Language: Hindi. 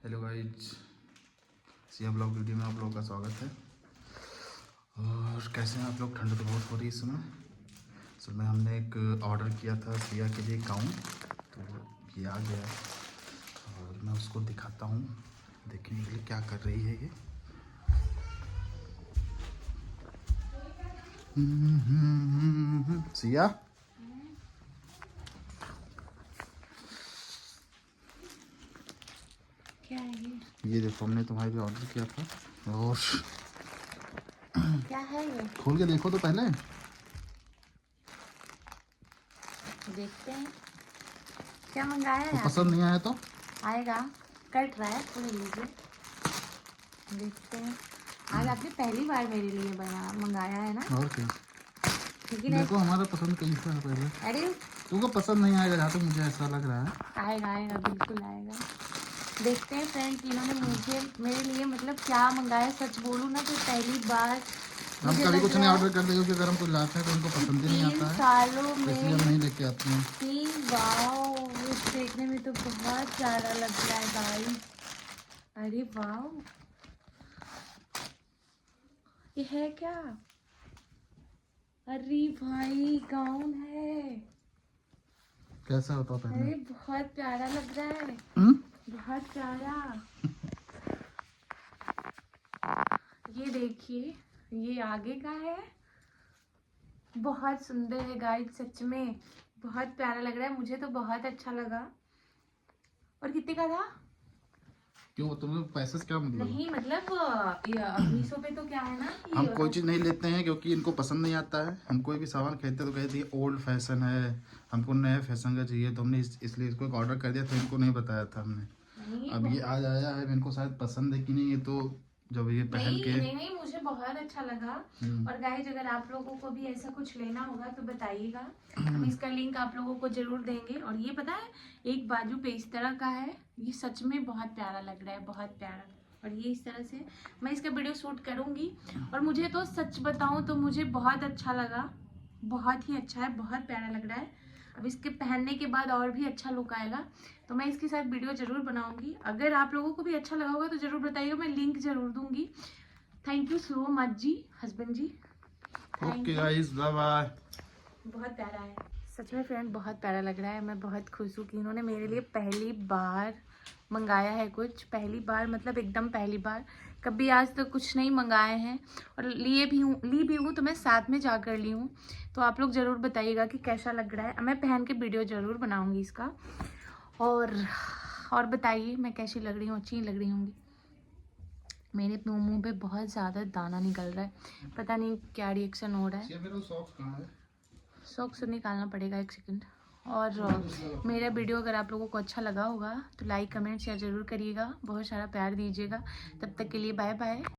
Hello guys, Siya blog video में आप लोगों का स्वागत है। और कैसे हैं आप लोग? ठंड तो बहुत हो रही है इस समय। असल में हमने एक ऑर्डर किया था सिया के लिए गाउन, तो ये आ गया और मैं उसको दिखाता हूँ देखने के लिए क्या कर रही है ये। सिया, क्या है ये देखो हमने तुम्हारे लिए ऑर्डर किया था और क्या है ये? खोल के देखो तो पहले। देखते हैं क्या मंगाया है तो आपने? पसंद नहीं आया तो आएगा, कट रहा है, थोड़ा लीजिए, देखते हैं। आज आपने पहली बार मेरे लिए मंगाया है ना? और क्या, लेकिन देखो हमारा पसंद कैसा है पहले। अरे तुमको पसंद नहीं आएगा जहाँ तक मुझे ऐसा लग रहा है। आएगा आएगा, बिल्कुल आएगा। देखते हैं फ्रेंड, इन्होंने मुझे मेरे लिए मतलब क्या मंगाया। सच बोलूँ ना तो पहली बार हम कभी कुछ नहीं ऑर्डर करते क्योंकि अगर हम कुछ लाते हैं तो उनको पसंद ही नहीं आता है, सालों में इसलिए हम नहीं लेके आते हैं। वाओ, देखने में तो बहुत प्यारा लग रहा है गाइस। अरे वाओ, ये है क्या? अरे भाई गाउन है। कैसा होता पहले? अरे बहुत प्यारा लग रहा है, बहुत प्यारा। ये देखिए, ये आगे का है, बहुत सुंदर है गाइस, सच में बहुत प्यारा लग रहा है। मुझे तो बहुत अच्छा लगा। और कितने का था? क्यों, तुम्हें पैसे से क्या मतलब? नहीं मतलब मीशो पे तो क्या है ना, हम कोई चीज़ नहीं लेते हैं क्योंकि इनको पसंद नहीं आता है। हम कोई भी सामान खरीदते तो कहते हैं ओल्ड फैशन है, हमको नए फैशन का चाहिए, तो हमने इसलिए इसको एक ऑर्डर कर दिया था। इनको नहीं बताया था हमने। अब ये आज आया है, इनको शायद पसंद है कि नहीं, ये तो जब ये पहन के नहीं, मुझे बहुत अच्छा लगा। और गाइस, अगर आप लोगों को भी ऐसा कुछ लेना होगा तो बताइएगा, हम इसका लिंक आप लोगों को जरूर देंगे। और ये पता है, एक बाजू पे इस तरह का है, ये सच में बहुत प्यारा लग रहा है, बहुत प्यारा। और ये इस तरह से मैं इसका वीडियो शूट करूंगी। और मुझे तो सच बताऊं तो मुझे बहुत अच्छा लगा, बहुत ही अच्छा है, बहुत प्यारा लग रहा है। अब इसके पहनने के बाद और भी अच्छा लुक आएगा, तो मैं इसके साथ वीडियो जरूर बनाऊंगी। अगर आप लोगों को भी अच्छा लगा होगा तो जरूर बताइएगा, मैं लिंक जरूर दूंगी। थैंक यू सो मच जी, हस्बैंड जी। Okay guys, bye bye. बहुत प्यारा है सच में फ्रेंड, बहुत प्यारा लग रहा है। मैं बहुत खुश हूँ कि इन्होंने मेरे लिए पहली बार मंगाया है कुछ, पहली बार मतलब एकदम पहली बार। कभी आज तक तो कुछ नहीं मंगाए हैं, और ली भी हूँ तो मैं साथ में जाकर ली हूँ। तो आप लोग ज़रूर बताइएगा कि कैसा लग रहा है। मैं पहन के वीडियो ज़रूर बनाऊँगी इसका। और बताइए मैं कैसी लग रही हूँ, अच्छी लग रही होंगी। मेरे मुंह पे बहुत ज़्यादा दाना निकल रहा है, पता नहीं क्या रिएक्शन हो रहा है। मेरा सॉक्स कहाँ है? सॉक्स निकालना पड़ेगा, एक सेकंड। और मेरा वीडियो अगर आप लोगों को अच्छा लगा होगा तो लाइक कमेंट शेयर ज़रूर करिएगा, बहुत सारा प्यार दीजिएगा। तब तक के लिए बाय बाय।